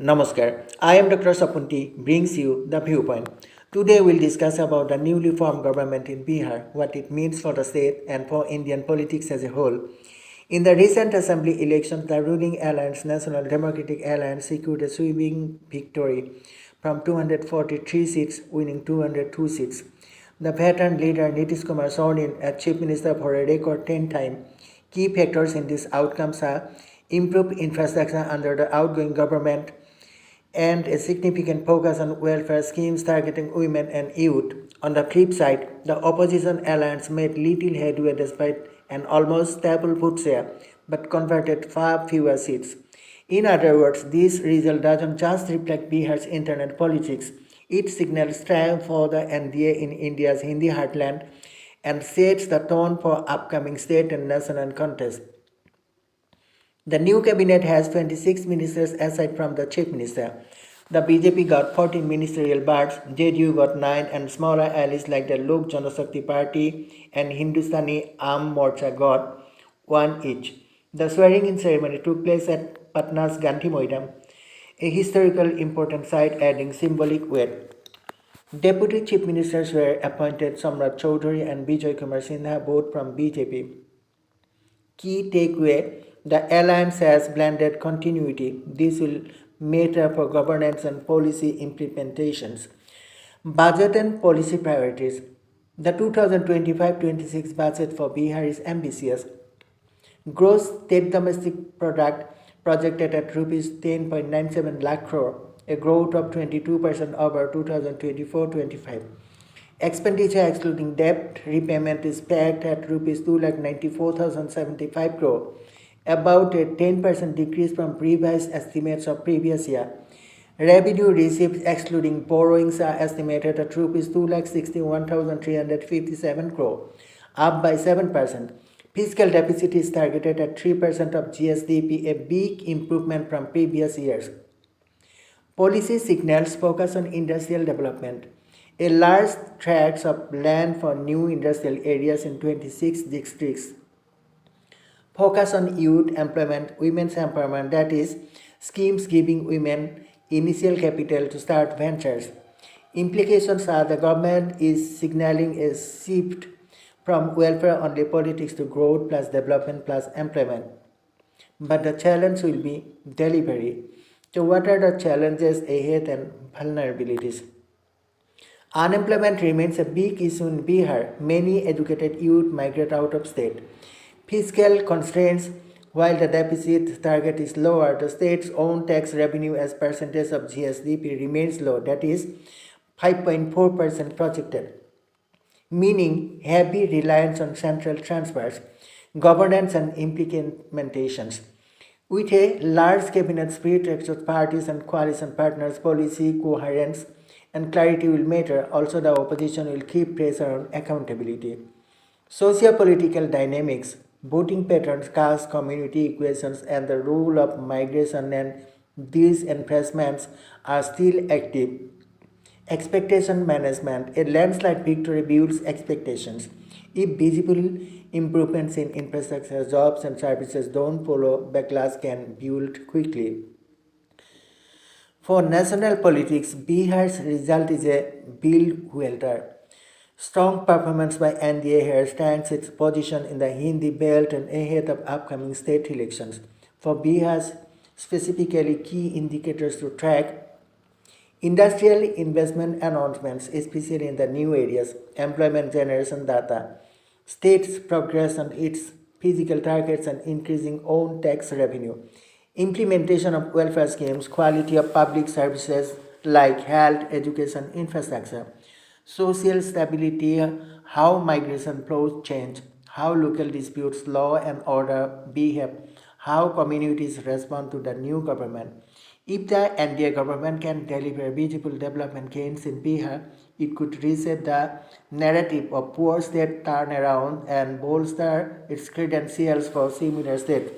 Namaskar. I am Dr. Sapunti brings you the viewpoint. Today we'll discuss about the newly formed government in Bihar, what it means for the state and for Indian politics as a whole. In the recent assembly elections, the ruling alliance, National Democratic Alliance, secured a sweeping victory from 243 seats, winning 202 seats. The veteran leader Nitish Kumar sworn in as Chief Minister for a record 10 times. Key factors in these outcomes are improved infrastructure under the outgoing government, and a significant focus on welfare schemes targeting women and youth. On the flip side, the opposition alliance made little headway despite an almost stable vote share, but converted far fewer seats. In other words, this result doesn't just reflect Bihar's internal politics, it signals triumph for the NDA in India's Hindi heartland and sets the tone for upcoming state and national contests. The new cabinet has 26 ministers aside from the chief minister. The BJP got 14 ministerial birds, JDU got 9, and smaller allies like the Lok Janashakti Party and Hindustani Aam Morcha got 1 each. The swearing-in ceremony took place at Patna's Gandhi Moidan, a historical important site adding symbolic weight. Deputy chief ministers were appointed Samrat Chaudhary and Bijay Kumar Sinha, both from BJP. Key takeaway: the alliance has blended continuity. This will matter for governance and policy implementations. Budget and policy priorities. The 2025-26 budget for Bihar is ambitious. Gross state domestic product projected at rupees 10.97 lakh crore, a growth of 22% over 2024-25. Expenditure excluding debt repayment is pegged at rupees 2,94,075 crore, about a 10% decrease from previous estimates of previous year. Revenue receipts excluding borrowings are estimated at rupees 2,61,357 crore, up by 7%. Fiscal deficit is targeted at 3% of GSDP, a big improvement from previous years. Policy signals focus on industrial development. A large tracts of land for new industrial areas in 26 districts. Focus on youth employment, women's empowerment, that is, schemes giving women initial capital to start ventures. Implications are the government is signaling a shift from welfare-only politics to growth plus development plus employment. But the challenge will be delivery. So what are the challenges ahead and vulnerabilities? Unemployment remains a big issue in Bihar. Many educated youth migrate out of state. Fiscal constraints: while the deficit target is lower, the state's own tax revenue as percentage of GSDP remains low, that is 5.4% projected, meaning heavy reliance on central transfers, governance and implementations. With a large cabinet split across parties and coalition partners, policy coherence and clarity will matter. Also, the opposition will keep pressure on accountability. Socio-political dynamics, voting patterns, caste, community equations, and the role of migration and disenfranchisement are still active. Expectation management: a landslide victory builds expectations. If visible improvements in infrastructure, jobs, and services don't follow, backlash can build quickly. For national politics, Bihar's result is a bellwether. Strong performance by NDA here stands its position in the Hindi belt and ahead of upcoming state elections. For Bihar's specifically key indicators to track: industrial investment announcements, especially in the new areas, employment generation data, state's progress on its physical targets and increasing own tax revenue, implementation of welfare schemes, quality of public services like health, education, infrastructure, social stability, how migration flows change, how local disputes, law and order behave, how communities respond to the new government. If the NDA government can deliver visible development gains in Bihar, it could reset the narrative of poor state turnaround and bolster its credentials for similar states.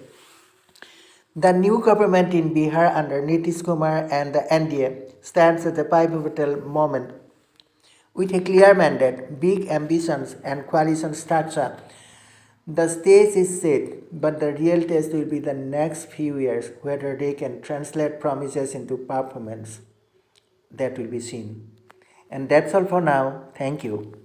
The new government in Bihar under Nitish Kumar and the NDA stands at a pivotal moment. With a clear mandate, big ambitions, and coalition structure, The stage is set, but the real test will be the next few years, whether they can translate promises into performance. That will be seen. And that's all for now. Thank you.